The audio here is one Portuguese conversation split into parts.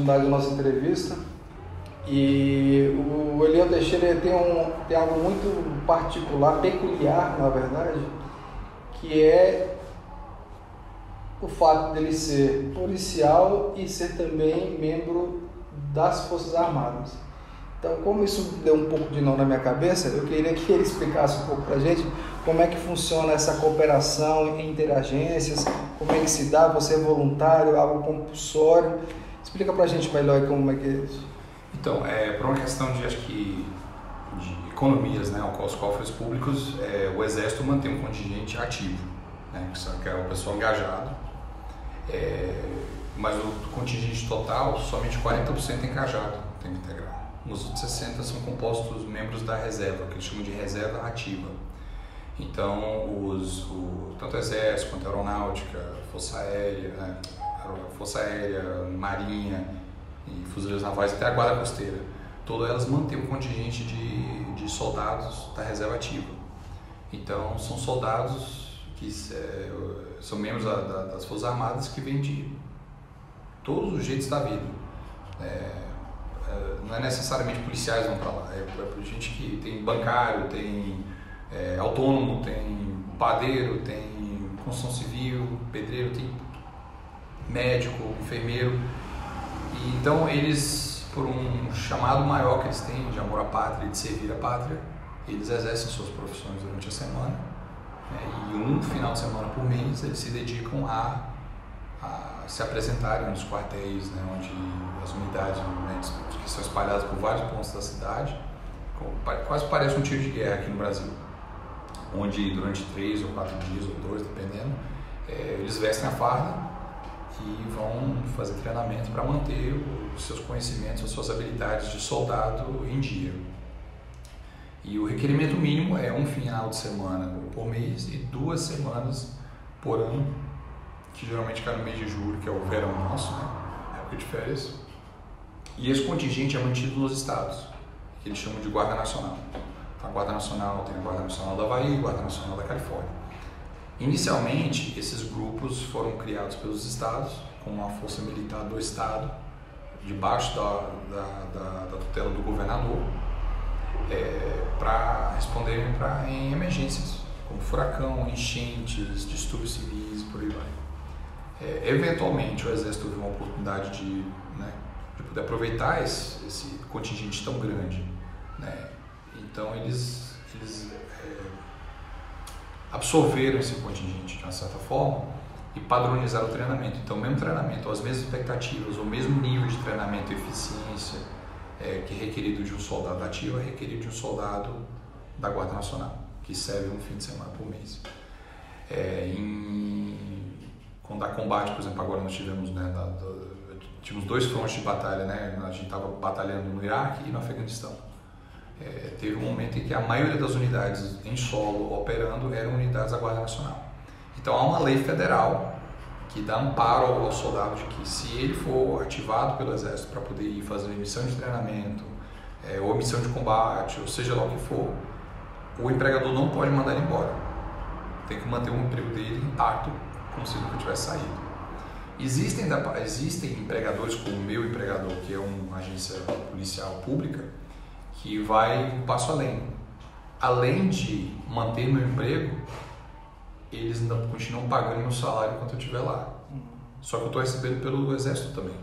oportunidade da nossa entrevista. E o Eliel Teixeira tem algo muito particular, peculiar, na verdade, que é o fato dele ser policial e ser também membro das Forças Armadas. Então, como isso deu um pouco de nó na minha cabeça, eu queria que ele explicasse um pouco pra gente como é que funciona essa cooperação entre agências, como é que se dá, você é voluntário, algo compulsório. Explica pra gente melhor como é que é isso. Então, por uma questão de, acho que, de economias, né, aos cofres públicos, o Exército mantém um contingente ativo, né, que é o pessoal engajado, mas o contingente total, somente 40% é engajado, tem que integrar. Os outros 60% são compostos membros da reserva, que eles chamam de reserva ativa. Então, tanto o Exército quanto a Aeronáutica, Força Aérea, Marinha e Fuzileiros Navais, até a Guarda Costeira, todas elas mantêm um contingente de soldados da reserva ativa. Então, são soldados que são membros das Forças Armadas que vêm de todos os jeitos da vida. Não é necessariamente policiais vão para lá, é gente que tem bancário, tem autônomo, tem padeiro, tem construção civil, pedreiro, tem médico, enfermeiro. E então eles, por um chamado maior que eles têm de amor à pátria e de servir à pátria, eles exercem suas profissões durante a semana, né, e um final de semana por mês eles se dedicam a se apresentarem nos quartéis, né, onde as unidades, né, que são espalhadas por vários pontos da cidade, quase parece um tiro de guerra aqui no Brasil, onde durante 3 ou 4 dias ou 2, dependendo, eles vestem a farda e vão fazer treinamento para manter os seus conhecimentos, as suas habilidades de soldado em dia. E o requerimento mínimo é um final de semana por mês e 2 semanas por ano, que geralmente cai no mês de julho, que é o verão nosso, né? Época de férias. E esse contingente é mantido nos estados, que eles chamam de Guarda Nacional. Então, a Guarda Nacional tem a Guarda Nacional da Bahia e a Guarda Nacional da Califórnia. Inicialmente, esses grupos foram criados pelos estados, com uma força militar do estado, debaixo da tutela do governador, para responderem em emergências, como furacão, enchentes, distúrbios civis, por aí vai. Eventualmente o Exército viu uma oportunidade de poder aproveitar esse contingente tão grande, né? Então eles absorveram esse contingente de uma certa forma e padronizaram o treinamento. Então, o mesmo treinamento, as mesmas expectativas, o mesmo nível de treinamento e eficiência que é requerido de um soldado ativo é requerido de um soldado da Guarda Nacional, que serve um fim de semana por mês. Quando há combate, por exemplo, agora nós tivemos, tínhamos 2 frontes de batalha, né? A gente estava batalhando no Iraque e no Afeganistão. Teve um momento em que a maioria das unidades em solo operando eram unidades da Guarda Nacional. Então há uma lei federal que dá amparo ao soldado de que, se ele for ativado pelo Exército para poder ir fazer missão de treinamento, ou missão de combate, ou seja lá o que for, o empregador não pode mandar ele embora. Tem que manter o emprego dele intacto, como se nunca tivesse saído. Existem empregadores, como o meu empregador, que é uma agência policial pública, que vai um passo além. Além de manter meu emprego, eles ainda continuam pagando meu salário enquanto eu estiver lá. Só que eu estou recebendo pelo Exército também.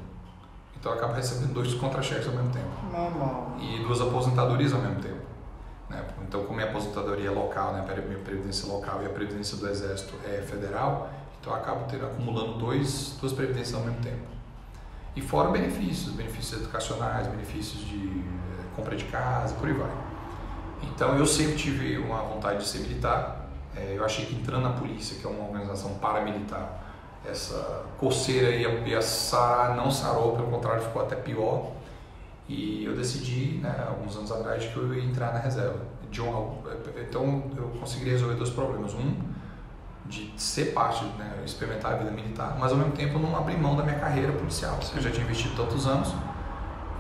Então eu acabo recebendo 2 contra-cheques ao mesmo tempo. Normal. E 2 aposentadorias ao mesmo tempo. Né? Então, como minha aposentadoria é local, né? Minha previdência local e a previdência do Exército é federal, então eu acabo acumulando 2 previdências ao mesmo tempo. E fora benefícios educacionais, benefícios de compra de casa, por aí vai. Então eu sempre tive uma vontade de ser militar. Eu achei que entrando na polícia, que é uma organização paramilitar, essa coceira ia sarar, não sarou, pelo contrário, ficou até pior. E eu decidi, alguns anos atrás, que eu ia entrar na reserva. Então eu consegui resolver 2 problemas. Um, de ser parte, experimentar a vida militar, mas ao mesmo tempo não abrir mão da minha carreira policial. Eu já tinha investido tantos anos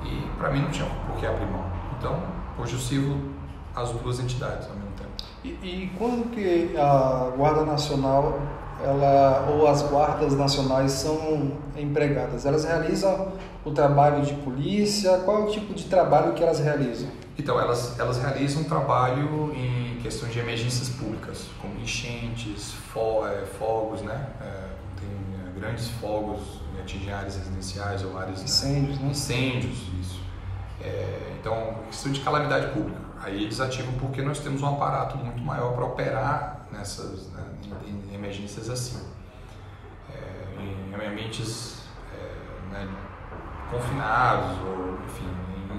e para mim não tinha por que abrir mão. Então hoje eu sirvo as 2 entidades ao mesmo tempo. E quando que a Guarda Nacional ou as guardas nacionais são empregadas? Elas realizam o trabalho de polícia? Qual é o tipo de trabalho que elas realizam? Então, elas realizam trabalho em questões de emergências públicas, como enchentes, fogos, né? Tem grandes fogos que atingem áreas residenciais ou áreas... Incêndios, né? Incêndios, isso. Então, questão de calamidade pública. Aí eles ativam porque nós temos um aparato muito maior para operar nessas, né, em emergências assim. Em ambientes né, confinados, ou enfim,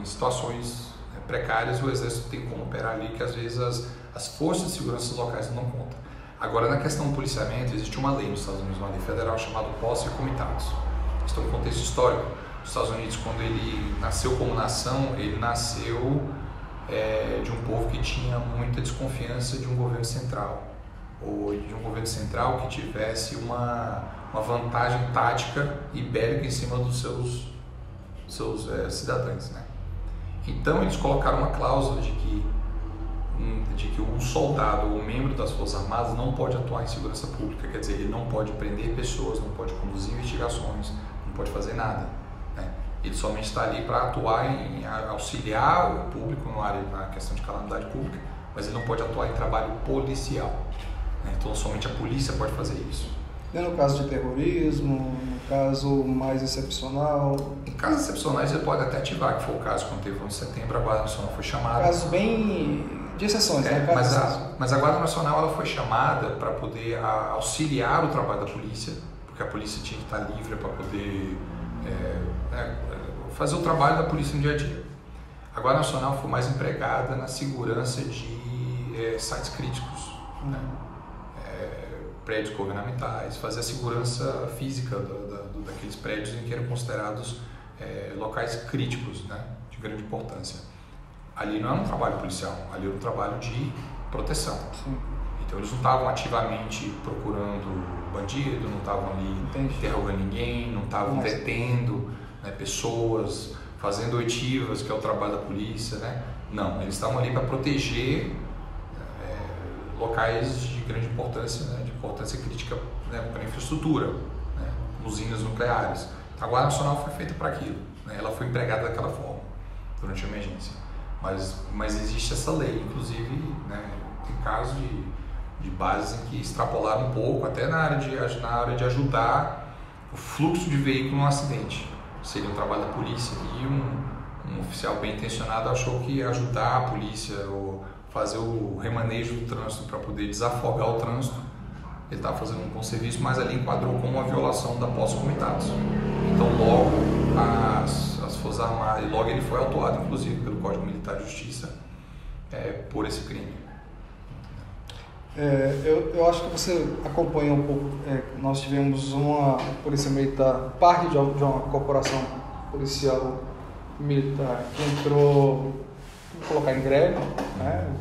em situações precárias, o Exército tem como operar ali, que às vezes as forças de segurança locais não contam. Agora, na questão do policiamento, existe uma lei nos Estados Unidos, uma lei federal chamada Posse e Comitados. Isso é um contexto histórico. Os Estados Unidos, quando ele nasceu como nação, ele nasceu de um povo que tinha muita desconfiança de um governo central, ou de um governo central que tivesse uma vantagem tática e bélica em cima dos seus cidadãos, né? Então eles colocaram uma cláusula de que um soldado ou um membro das Forças Armadas não pode atuar em segurança pública, quer dizer, ele não pode prender pessoas, não pode conduzir investigações, não pode fazer nada, né? Ele somente está ali para atuar em auxiliar o público na questão de calamidade pública, mas ele não pode atuar em trabalho policial, né? Então somente a polícia pode fazer isso. E no caso de terrorismo, no caso mais excepcional? Em casos excepcionais ele pode até ativar, que foi o caso quando teve o 11 de setembro, a Guarda Nacional foi chamada. Casos bem de exceções, né? Mas a Guarda Nacional ela foi chamada para poder auxiliar o trabalho da polícia, porque a polícia tinha que estar livre para poder fazer o trabalho da polícia no dia a dia. A Guarda Nacional foi mais empregada na segurança de sites críticos, né? Prédios governamentais, fazer a segurança física daqueles prédios em que eram considerados locais críticos, né, de grande importância. Ali não era um trabalho policial, ali era um trabalho de proteção. Sim. Então eles não estavam ativamente procurando bandido, não estavam ali interrogando ninguém, não estavam detendo, né, pessoas, fazendo oitivas, que é o trabalho da polícia, né? Não, eles estavam ali para proteger locais de grande importância, né, de importância crítica, né, para a infraestrutura, né, usinas nucleares. A Guarda Nacional foi feita para aquilo, né, ela foi empregada daquela forma durante a emergência. Mas existe essa lei, inclusive, né, tem casos de bases em que extrapolaram um pouco, até na área de ajudar o fluxo de veículo num acidente. Seria um trabalho da polícia e um oficial bem intencionado achou que ajudar a polícia ou fazer o remanejo do trânsito para poder desafogar o trânsito, ele estava fazendo um bom serviço, mas ali enquadrou como uma violação da posse comitados. Então logo as Forças Armadas, e logo ele foi autuado inclusive pelo Código Militar de Justiça por esse crime. Eu acho que você acompanha um pouco, nós tivemos uma polícia militar, parte de uma corporação policial militar que entrou, vou colocar em greve, né?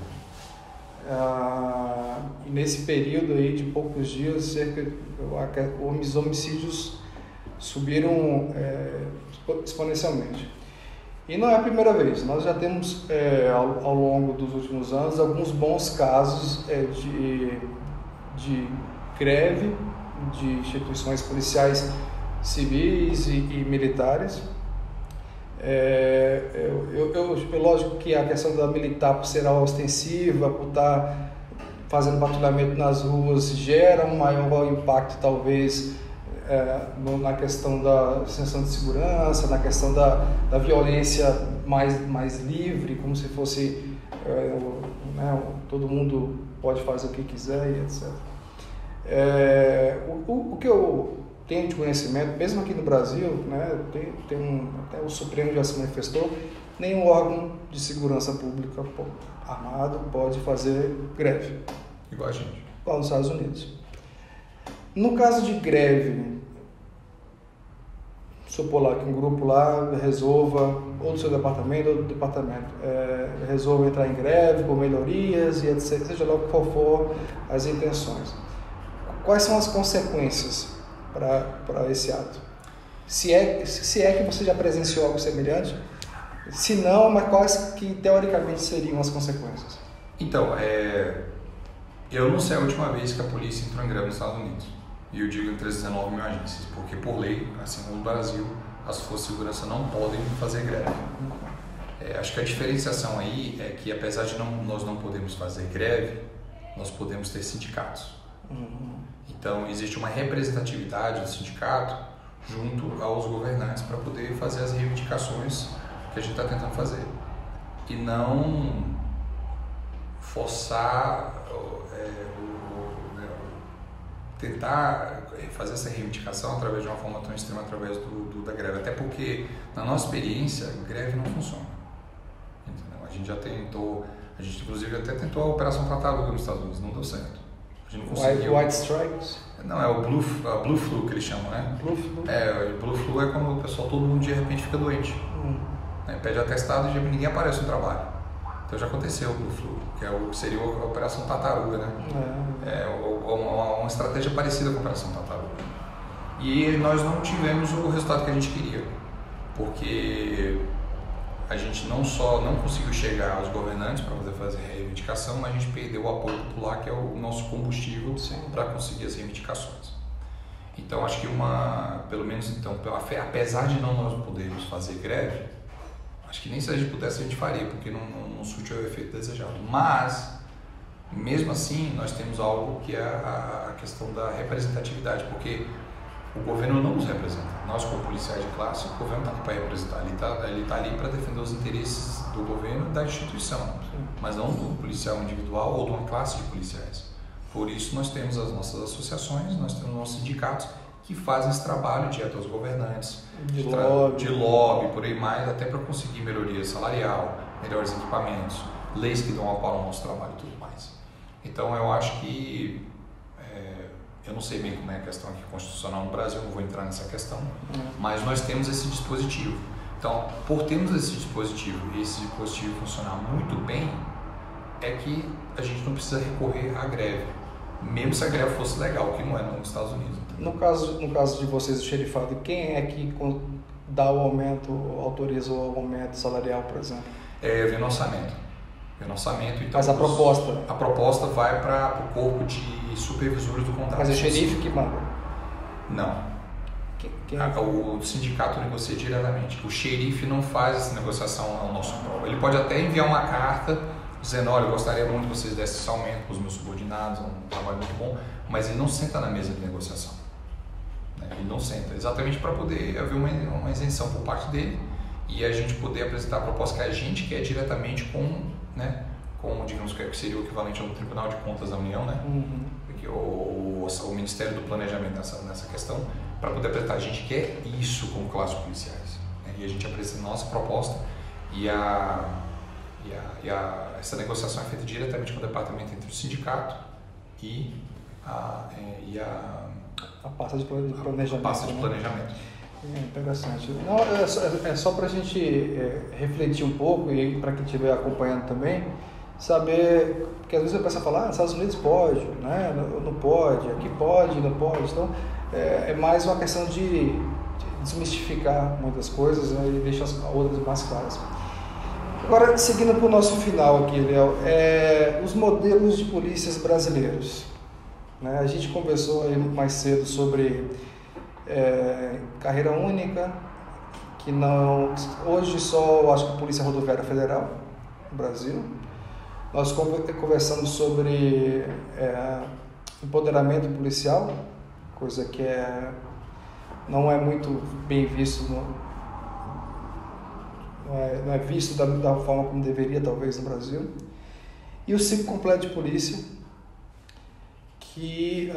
E nesse período aí de poucos dias, os homicídios subiram exponencialmente. E não é a primeira vez, nós já temos ao longo dos últimos anos alguns bons casos de greve de instituições policiais civis e militares. Lógico que a questão da militar, por ser ostensiva, por estar fazendo patrulhamento nas ruas, gera um maior impacto talvez na questão da sensação de segurança, na questão da violência mais livre, como se fosse todo mundo pode fazer o que quiser e etc. O que eu tenho de conhecimento, mesmo aqui no Brasil, né, até o Supremo já se manifestou, nenhum órgão de segurança pública armado pode fazer greve. Igual a gente. Igual nos Estados Unidos. No caso de greve, supor lá que um grupo lá resolva, ou do seu departamento, ou do departamento, resolva entrar em greve por melhorias e etc., seja lá qual for as intenções. Quais são as consequências para esse ato? Se é que você já presenciou algo semelhante, se não, mas quais que teoricamente seriam as consequências? Então, eu não sei a última vez que a polícia entrou em greve nos Estados Unidos. E eu digo entre as 19 mil agências, porque por lei, assim como no Brasil, as forças de segurança não podem fazer greve. Acho que a diferenciação aí é que, apesar de nós não podemos fazer greve, nós podemos ter sindicatos. Então, existe uma representatividade do sindicato junto aos governantes para poder fazer as reivindicações que a gente está tentando fazer. E não forçar, tentar fazer essa reivindicação através de uma forma tão extrema, através da greve. Até porque, na nossa experiência, greve não funciona. Entendeu? A gente já tentou, a gente inclusive até tentou a Operação Tartaruga nos Estados Unidos, não deu certo. A gente não conseguiu. White Stripes? Não, é o Blue Flu que eles chamam, né? Blue Flu? O Blue Flu é quando o pessoal, todo mundo de repente fica doente. Pede atestado e ninguém aparece no trabalho. Então já aconteceu o Blue Flu, que seria a Operação Tartaruga, né? Uma estratégia parecida com a Operação Tartaruga. E nós não tivemos o resultado que a gente queria, porque a gente não só não conseguiu chegar aos governantes para poder fazer a reivindicação, mas a gente perdeu o apoio popular, que é o nosso combustível para conseguir as reivindicações. Então acho que pelo menos então, apesar de não nós podermos fazer greve, acho que nem se a gente pudesse a gente faria, porque não surtiu o efeito desejado. Mas, mesmo assim, nós temos algo que é a questão da representatividade, porque o governo não nos representa. Nós, como policiais de classe, o governo está aqui para representar. Ele está ali para defender os interesses do governo e da instituição, mas não do policial individual ou de uma classe de policiais. Por isso, nós temos as nossas associações, nós temos nossos sindicatos que fazem esse trabalho direto aos governantes, de lobby, por aí mais, até para conseguir melhoria salarial, melhores equipamentos, leis que dão apoio ao nosso trabalho e tudo mais. Então, eu acho que eu não sei bem como é a questão aqui constitucional no Brasil, não vou entrar nessa questão, mas nós temos esse dispositivo. Então, por termos esse dispositivo e esse dispositivo funcionar muito bem, é que a gente não precisa recorrer à greve, mesmo se a greve fosse legal, que não é nos Estados Unidos. No caso de vocês, o xerifado, quem é que dá o aumento, autoriza o aumento salarial, por exemplo? Vem no orçamento. Então, mas a proposta? A proposta vai para o corpo de supervisores do contrato. Mas é o xerife que manda? Não. O sindicato negocia diretamente. O xerife não faz essa negociação ao nosso prol. Ele pode até enviar uma carta dizendo, olha, eu gostaria muito que vocês dessem esse aumento para os meus subordinados, é um trabalho muito bom, mas ele não senta na mesa de negociação. Ele não senta, exatamente para poder haver uma isenção por parte dele e a gente poder apresentar a proposta que a gente quer diretamente com digamos que seria o equivalente ao Tribunal de Contas da União, né? Porque o Ministério do Planejamento nessa questão, para poder apresentar, a gente quer isso como classes policiais, né? E a gente apresenta a nossa proposta e essa negociação é feita diretamente com o departamento entre o sindicato e a pasta de planejamento. A pasta de planejamento. Interessante. Não, é só para a gente refletir um pouco e para quem estiver acompanhando também, saber, porque às vezes a pessoa fala, nos Estados Unidos pode, né? Não pode, aqui pode, não pode. Então, é mais uma questão de desmistificar muitas coisas, né, e deixar as outras mais claras. Agora, seguindo para o nosso final aqui, Léo, os modelos de polícias brasileiros. Né? A gente conversou aí mais cedo sobre carreira única, que não... Hoje só, acho que a Polícia Rodoviária Federal no Brasil. Nós conversamos sobre empoderamento policial, coisa que não é muito bem visto, não é visto da forma como deveria, talvez, no Brasil. E o ciclo completo de polícia, que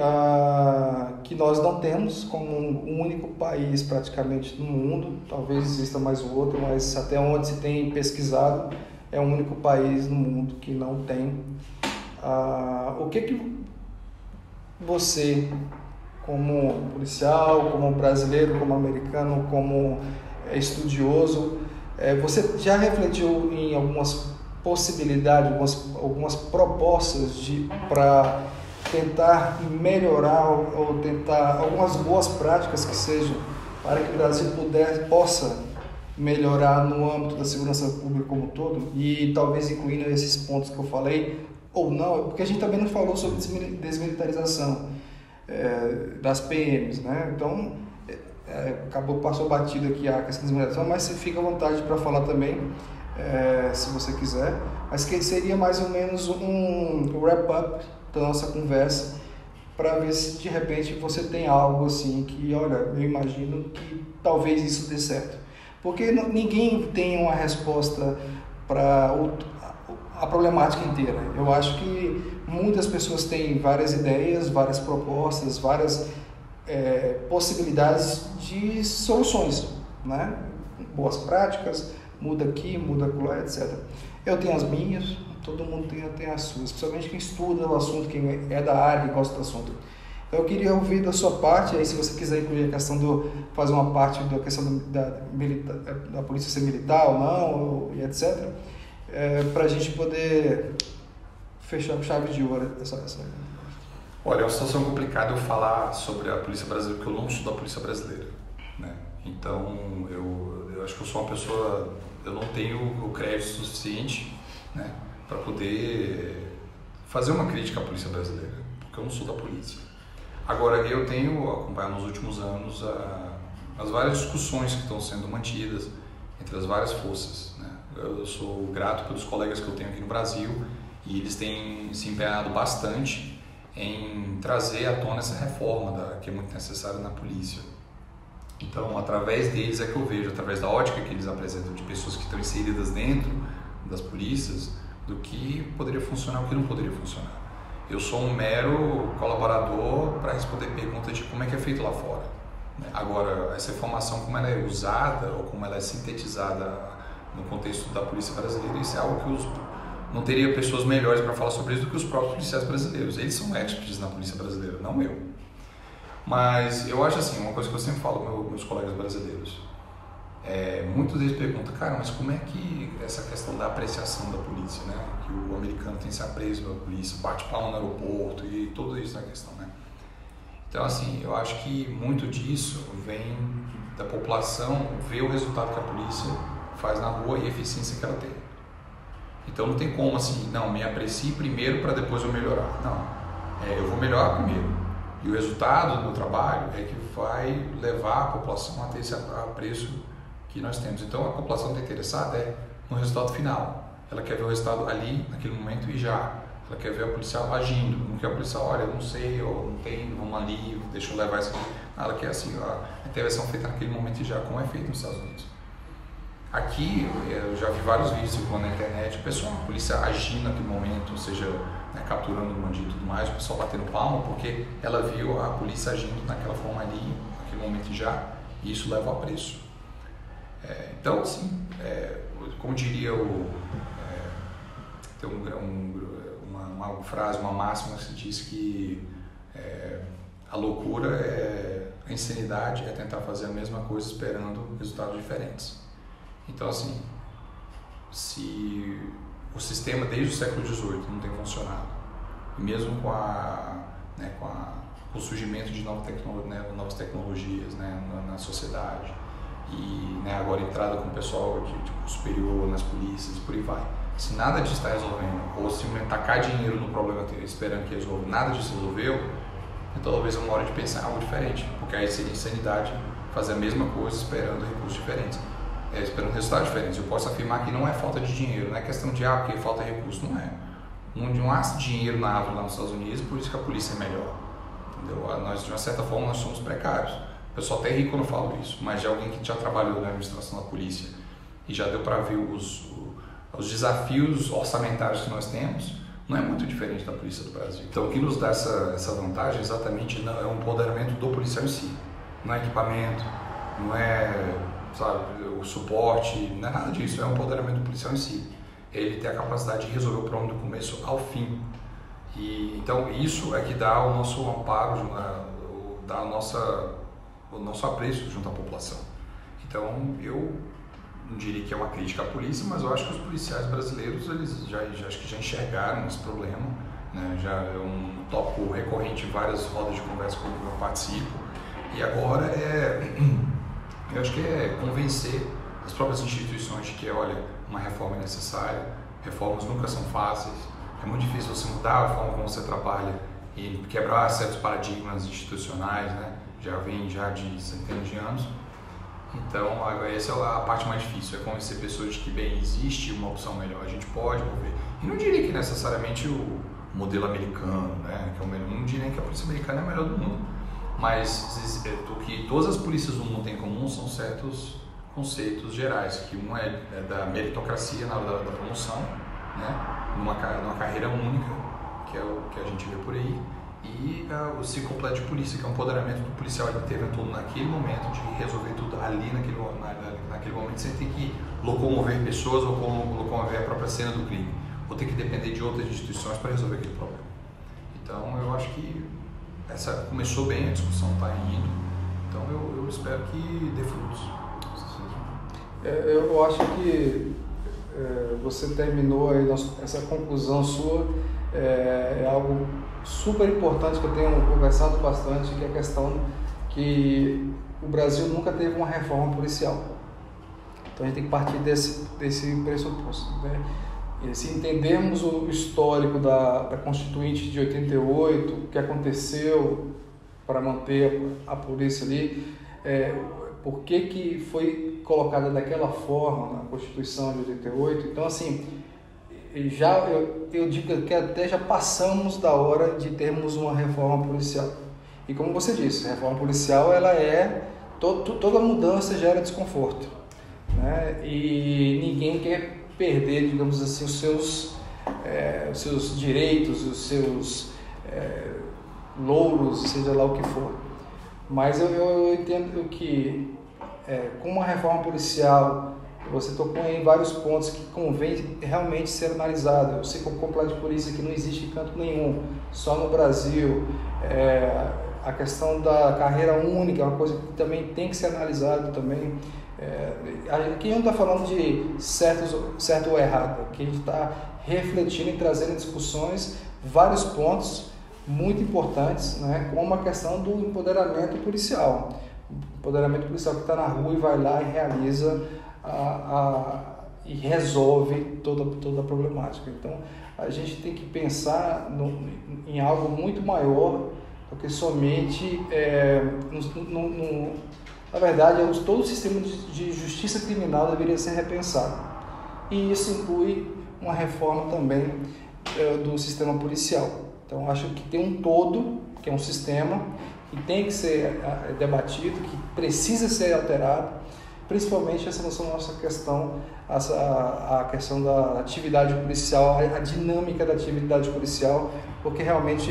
nós não temos como um único país praticamente no mundo, talvez exista mais um outro, mas até onde se tem pesquisado, é o único país no mundo que não tem. O que você, como policial, como brasileiro, como americano, como estudioso, você já refletiu em algumas possibilidades, algumas propostas para tentar melhorar ou tentar algumas boas práticas que sejam para que o Brasil possa melhorar no âmbito da segurança pública como um todo, e talvez incluindo esses pontos que eu falei, ou não, porque a gente também não falou sobre desmilitarização. das PMs, né? Então, passou batido aqui a questão da desmonetização, mas você fica à vontade para falar também, se você quiser. Mas que seria mais ou menos um wrap-up da nossa conversa, para ver se de repente você tem algo assim que, olha, eu imagino que talvez isso dê certo. Porque ninguém tem uma resposta para a problemática inteira. Eu acho que muitas pessoas têm várias ideias, várias propostas, várias possibilidades de soluções, né? Boas práticas, muda aqui, muda acolá, etc. Eu tenho as minhas, todo mundo tem as suas, principalmente quem estuda o assunto, quem é da área, quem gosta do assunto. Então, eu queria ouvir da sua parte, aí se você quiser incluir a questão fazer uma parte da questão da polícia ser militar ou não, e etc., para a gente poder fechar com chave de ouro essa. Olha, é uma situação complicada eu falar sobre a polícia brasileira, porque eu não sou da polícia brasileira, né? Então, eu acho que eu sou uma pessoa, eu não tenho o crédito suficiente, né, para poder fazer uma crítica à polícia brasileira, porque eu não sou da polícia. Agora, eu tenho acompanhado nos últimos anos as várias discussões que estão sendo mantidas entre as várias forças, né? Eu sou grato pelos colegas que eu tenho aqui no Brasil e eles têm se empenhado bastante em trazer à tona essa reforma que é muito necessária na polícia. Então, através deles é que eu vejo, através da ótica que eles apresentam de pessoas que estão inseridas dentro das polícias, do que poderia funcionar e o que não poderia funcionar. Eu sou um mero colaborador para responder perguntas de como é que é feito lá fora. Agora, essa informação, como ela é usada ou como ela é sintetizada no contexto da polícia brasileira, isso é algo que não teria pessoas melhores para falar sobre isso do que os próprios policiais brasileiros. Eles são experts na polícia brasileira, não eu. Mas eu acho assim, uma coisa que eu sempre falo meus colegas brasileiros, muitos deles perguntam, cara, mas como é que essa questão da apreciação da polícia, né? Que o americano tem esse apreço pela polícia, bate palma no aeroporto e tudo isso na questão, né? Então, assim, eu acho que muito disso vem da população ver o resultado que a polícia faz na rua e a eficiência que ela tem. Então, não tem como assim, não, me aprecie primeiro para depois eu melhorar. Não, eu vou melhorar primeiro. E o resultado do meu trabalho é que vai levar a população a ter esse apreço que nós temos. Então, a população está interessada no resultado final. Ela quer ver o resultado ali, naquele momento e já. Ela quer ver o policial agindo. Não quer o policial, olha, eu não sei, eu não tenho, vamos ali, deixa eu levar isso aqui. Ela quer assim, a intervenção feita naquele momento e já, como é feito nos Estados Unidos. Aqui, eu já vi vários vídeos circulando na internet, o pessoal, a polícia agindo naquele momento, ou seja, capturando o bandido e tudo mais, o pessoal batendo palma, porque ela viu a polícia agindo naquela forma ali, naquele momento já, e isso leva a preço. Então, assim, como diria tem uma frase, uma máxima que se diz que a loucura a insanidade é tentar fazer a mesma coisa esperando resultados diferentes. Então, assim, se o sistema desde o século XVIII não tem funcionado, e mesmo com o surgimento de novas tecnologias, né, na sociedade, e agora entrada com o pessoal de superior nas polícias e por aí vai, se nada disso está resolvendo, ou se tacar dinheiro no problema esperando que resolva, nada disso resolveu, então talvez é uma hora de pensar em algo diferente, porque aí seria insanidade fazer a mesma coisa esperando recursos diferentes. Esperando resultados diferentes. Eu posso afirmar que não é falta de dinheiro, não é questão de porque falta recurso, não é. Não há dinheiro na árvore lá nos Estados Unidos, por isso que a polícia é melhor. Entendeu? Nós, de uma certa forma, nós somos precários. O pessoal até ri quando eu falo isso, mas de alguém que já trabalhou na administração da polícia e já deu para ver os desafios orçamentários que nós temos, não é muito diferente da polícia do Brasil. Então, o que nos dá essa vantagem exatamente é o empoderamento do policial em si. Não é equipamento, não é, sabe, o suporte, não é nada disso, é o empoderamento do policial em si. Ele tem a capacidade de resolver o problema do começo ao fim. Então isso é que dá o nosso amparo, dá o nosso apreço junto à população. Então eu não diria que é uma crítica à polícia, mas eu acho que os policiais brasileiros eles acho que já enxergaram esse problema, né? Já é um tópico recorrente em várias rodas de conversa que eu participo. E agora eu acho que é convencer as próprias instituições de que, olha, uma reforma é necessária, reformas nunca são fáceis, é muito difícil você mudar a forma como você trabalha e quebrar certos paradigmas institucionais, né? Já vem já de centenas de anos. Então, essa é a parte mais difícil, é convencer pessoas de que, bem, existe uma opção melhor, a gente pode mover. E não diria que necessariamente o modelo americano, né, que é o melhor, não diria que a polícia americana é a melhor do mundo, mas o que todas as polícias do mundo têm em comum são certos conceitos gerais, que um é da meritocracia na hora da promoção, né, numa carreira única, que é o que a gente vê por aí, e o ciclo completo de polícia, que é o empoderamento do policial interventor naquele momento, de resolver tudo ali naquele momento, sem ter que locomover pessoas ou locomover a própria cena do crime, ou ter que depender de outras instituições para resolver aquele problema. Então eu acho que começou bem, a discussão está indo, então eu espero que dê frutos. Eu acho que você terminou aí essa conclusão sua, é algo super importante que eu tenho conversado bastante, que é a questão que o Brasil nunca teve uma reforma policial. Então a gente tem que partir desse pressuposto, né? E se entendermos o histórico da Constituinte de 88, o que aconteceu para manter a polícia ali, por que foi colocada daquela forma na Constituição de 88, então assim, eu digo que até já passamos da hora de termos uma reforma policial. E como você disse, a reforma policial, ela toda mudança gera desconforto, né? E ninguém quer perder, digamos assim, os seus direitos, os seus louros, seja lá o que for. Mas eu entendo que com uma reforma policial, você tocou em vários pontos que convém realmente ser analisado. O ciclo completo de polícia que não existe em canto nenhum, só no Brasil. A questão da carreira única é uma coisa que também tem que ser analisada também. Aqui não está falando de certo ou errado, aqui a gente está refletindo e trazendo em discussões vários pontos muito importantes, né, como a questão do empoderamento policial. O empoderamento policial que está na rua e vai lá e realiza e resolve toda a problemática. Então, a gente tem que pensar em algo muito maior do que somente, na verdade, todo o sistema de justiça criminal deveria ser repensado. E isso inclui uma reforma também do sistema policial. Então, acho que tem um todo, que é um sistema, que tem que ser debatido, que precisa ser alterado, principalmente essa nossa questão, a questão da atividade policial, a dinâmica da atividade policial, porque realmente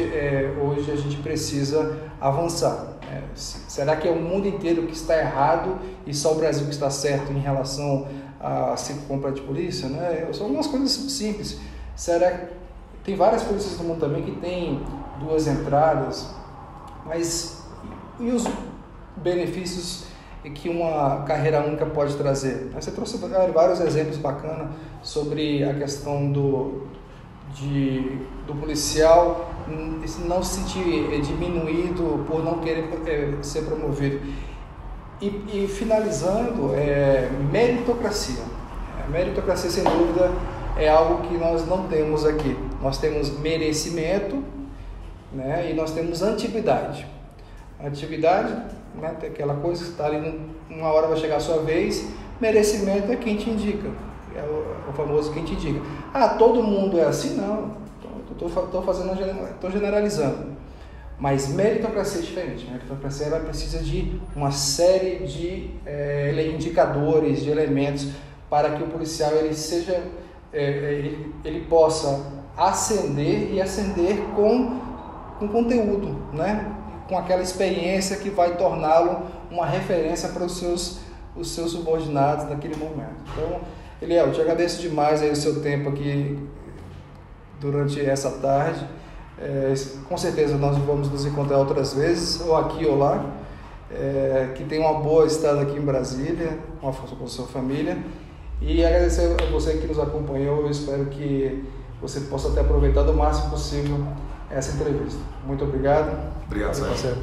hoje a gente precisa avançar. Será que é o mundo inteiro que está errado e só o Brasil que está certo em relação a ciclo completo de polícia? Né? São algumas coisas simples. Será que tem várias polícias no mundo também que tem 2 entradas, mas e os benefícios que uma carreira única pode trazer? Você trouxe vários exemplos bacanas sobre a questão do policial não se sentir diminuído por não querer ser promovido. E finalizando, meritocracia. A meritocracia, sem dúvida, é algo que nós não temos aqui. Nós temos merecimento, né, e nós temos antiguidade. A antiguidade, né, tem aquela coisa que está ali, uma hora vai chegar a sua vez. Merecimento é quem te indica, é o famoso quem te indica. Todo mundo é assim? Não, estou generalizando. Mas meritocracia é diferente. Meritocracia, ela precisa de uma série de indicadores, de elementos para que o policial ele possa ascender e ascender com conteúdo, né? Com aquela experiência que vai torná-lo uma referência para os seus subordinados naquele momento. Então, Eliel, eu te agradeço demais aí o seu tempo aqui durante essa tarde. Com certeza nós vamos nos encontrar outras vezes, ou aqui ou lá. Que tenha uma boa estada aqui em Brasília, com a sua família. E agradecer a você que nos acompanhou. Eu espero que você possa ter aproveitado o máximo possível essa entrevista. Muito obrigado. Obrigado, Sérgio.